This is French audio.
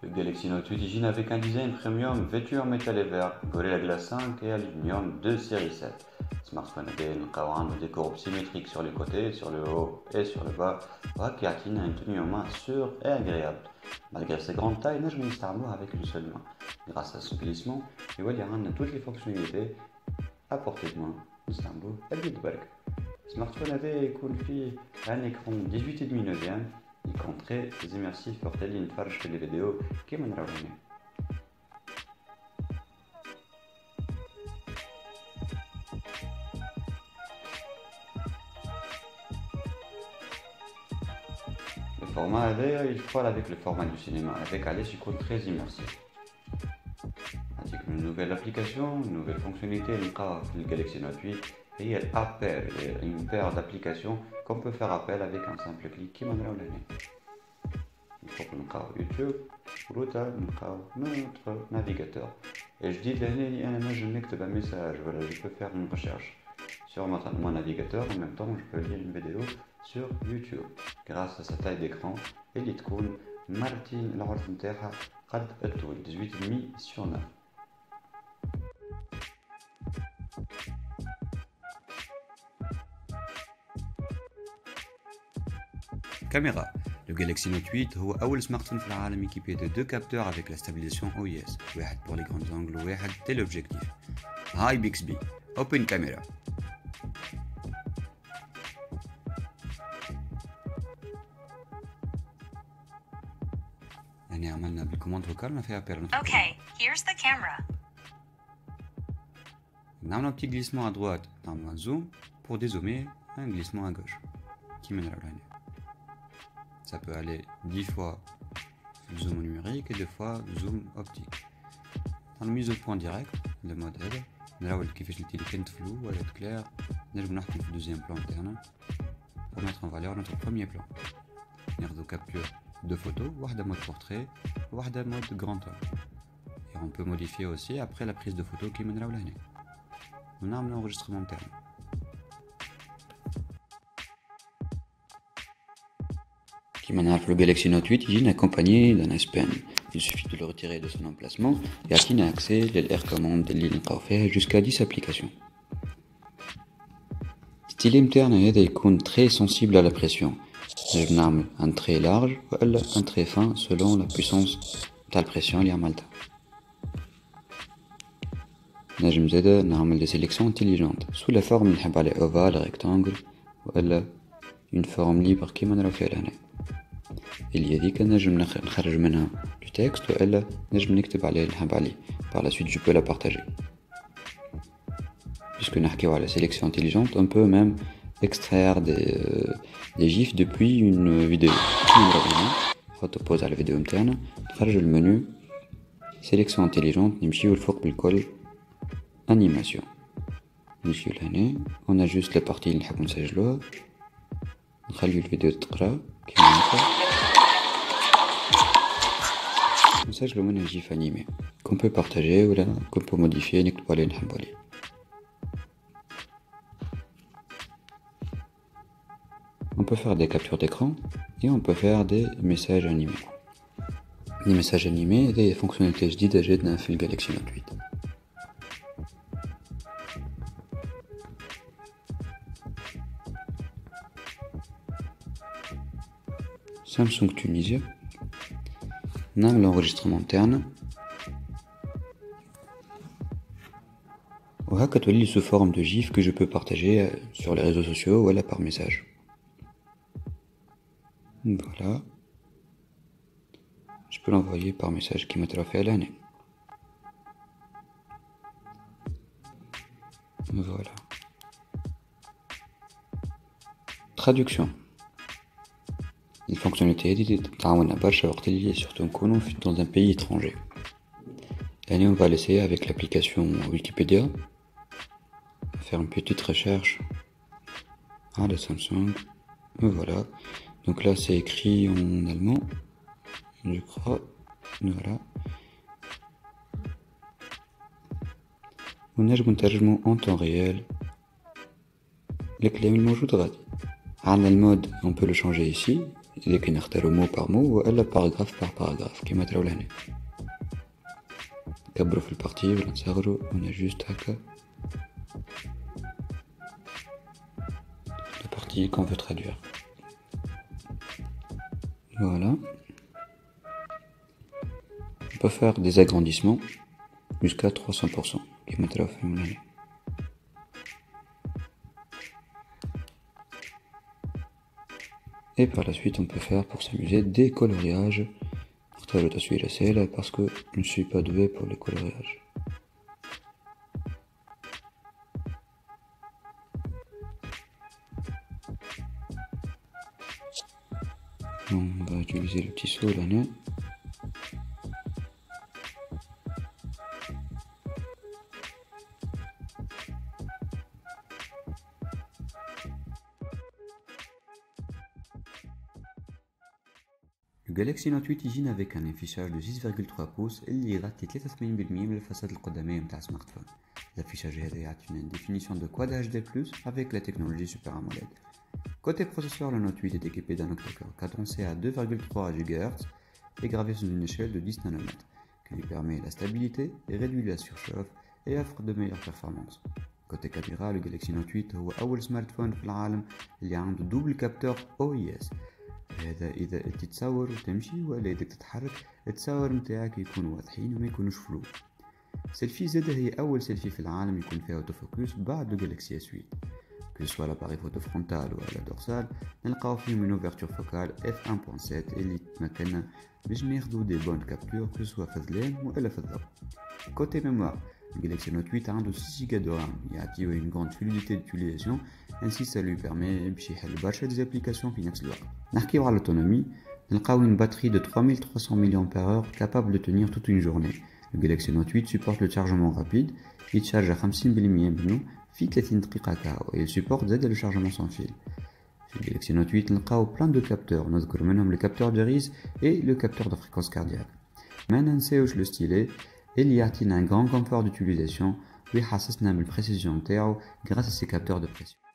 Le Galaxy Note 8 origine avec un design premium vêtu en métal et verre, Gorilla Glass 5 et aluminium de série 7. Smartphone avec un décor symétrique sur les côtés, sur le haut et sur le bas, qui atteigne une tenue en main sûre et agréable. Malgré sa grande taille, nous pouvons avec une seule main. Grâce à ce glissement, il y a toutes les fonctionnalités à portée de main. نستعملوه اليد برك. Smartphone هذا يكون فيه un écran 18,5 neuvième. Il compte très immersif pour telle نتفرج في les vidéos كيما نراو هنا. Le format هذا il colle avec le format du cinéma avec علاش يكون très immersif. Ainsi qu'une nouvelle application, une nouvelle fonctionnalité نلقاوها في le Galaxy Note 8 هي l'appel, une paire d'applications qu'on peut faire appel avec un simple clic كيما نراو هنا. فوق نلقاو يوتيوب وروتا نلقاو notre navigateur. Et je dis لهنا اللي انا نجم نكتب un message, voilà, je peux faire une recherche sur mon navigateur, en même temps je peux lire une vidéo sur YouTube grâce à sa taille d'écran اللي تكون مرتين العرض نتاعها قد الطول 18,5 sur 9. Caméra. Le Galaxy Note 8 هو أول smartphone في العالم équipé de deux capteurs avec la stabilisation OIS, واحد pour les grands angles وواحد téléobjectif. High Bixby, Open Camera. يعني عملنا بالكوماند فوكال ما فيها بير. Okay, here's the camera. نعمل un petit glissement à droite, نعمل un zoom pour dézoomer, un glissement à gauche. Qui mène à l'année. Ça peut aller 10 fois zoom numérique et 2 fois zoom optique. Dans la mise au point direct, le mode aide, là où il fait le téléphone flou ou être clair, nous allons le deuxième plan interne pour mettre en valeur notre premier plan. Nous capture deux photos, une mode portrait, une mode grand angle. Et on peut modifier aussi après la prise de photo qui mènera au l'année. On a un enregistrement interne. Qui le Galaxy Note 8 il est accompagné d'un S Pen. Il suffit de le retirer de son emplacement et il a accès à l'air commande jusqu'à 10 applications. Le stylet interne est très sensible à la pression. Un trait large ou un trait fin selon la puissance de la pression اللي عملتها. نجم زادا نعمل des sélections intelligentes sous la forme اللي نحب عليها ovale, rectangle ou une forme libre كيما نراو فيها لهنا. اللي هذيك نجم نخرج منها du texte ou نجم نكتب عليه اللي نحب عليه. Par la suite je peux la partager. Puisque نحكيو على sélection intelligente, on peut même extraire des gifs depuis une vidéo. On pose à la vidéo interne, نخرج le menu sélection intelligente, نمشيو الفوق بالكل animation. نمشيو لهنا, on a juste la partie اللي نحب نسجلوها. نخليو الفيديو تقرا كيما هكا. نسجلو منها جيف animé qu'on peut partager ou qu'on peut modifier نكتبو عليه نحبو عليه. On peut faire des captures d'écran et on peut faire des messages animés. Les messages animés, des fonctionnalités جديدة جدنا في Galaxy Note 8. Samsung Tunisia. نعمل l'enregistrement interne. وهكا تولي sous forme de GIF que je peux partager sur les réseaux sociaux ou par message. Voilà. Je peux l'envoyer par message qui m'a fait à l'année. Voilà. Traduction. Les fonctionnalités surtout dans un pays étranger. Allez, on va l'essayer avec l'application Wikipédia. Faire une petite recherche à la Samsung. Voilà. Donc là, c'est écrit en allemand, je crois. Voilà. ونجم نترجمه en temps réel. الكلام الموجود غادي. عندنا المود, on peut le changer ici. إذا كي نختارو مو بار مو وإلا باراغراف بار باراغراف كيما تراو لهنا. نكبرو في البارتي ولا نصغرو ونا جوست هكا la partie qu'on veut traduire. Voilà. On peut faire des agrandissements jusqu'à 300%. Et par la suite, on peut faire pour s'amuser des coloriages. Parce que je ne suis pas doué pour les coloriages. On va utiliser le petit saut là. Le Galaxy Note 8 يجينا avec un affichage de 6,3 pouces اللي يغطي 83% من الفصاد القدمية متاع السمارت فون. الافيشاج هذا يعطينا une définition de Quad HD+ avec la technologie Super AMOLED. Côté processeur, le Note 8 est équipé d'un octa-core cadencé à 2,3 GHz et gravé sous une échelle de 10 nanomètres, qui lui permet la stabilité et réduit la surchauffe et offre de meilleures performances. Côté caméra, le Galaxy Note 8 هو أول smartphone في العالم اللي عنده double capteur OIS. هذا إذا تتصور وتمشي ولا إذا تتحرك التصاور متاعك يكون واضحين وما يكونوش فلو. سيلفي زادة هي أول سيلفي في العالم يكون فيها أوتوفوكس بعد الجالكسي S8. Que ce soit l'appareil photo frontal ou la dorsale, نلقاو فيهم une ouverture focale f1.7 اللي تمكننا باش ناخدو des bonnes captures que ce soit في الظلام ولا في الضوء. Côté mémoire, le Galaxy Note 8 عنده 6 GB de RAM يعطيو une grande fluidité d'utilisation, ainsi ça lui permet باش يحل برشا des applications في نفس الوقت. نحكيو على l'autonomie, نلقاو une batterie de 3300 mAh capable de tenir toute une journée. Le Galaxy Note 8 supporte le chargement rapide, il charge à 50% منه في 30 دقيقة كاو et il supporte زاد le chargement sans fil. في Galaxy Note 8 نلقاو plein de capteurs, نذكر منهم le capteur d'iris et le capteur de fréquence cardiaque. ما ننساوش le stylet اللي يعطينا un grand confort d'utilisation ويحسسنا من البريسيزيون تاعو grâce à ses capteurs de pression.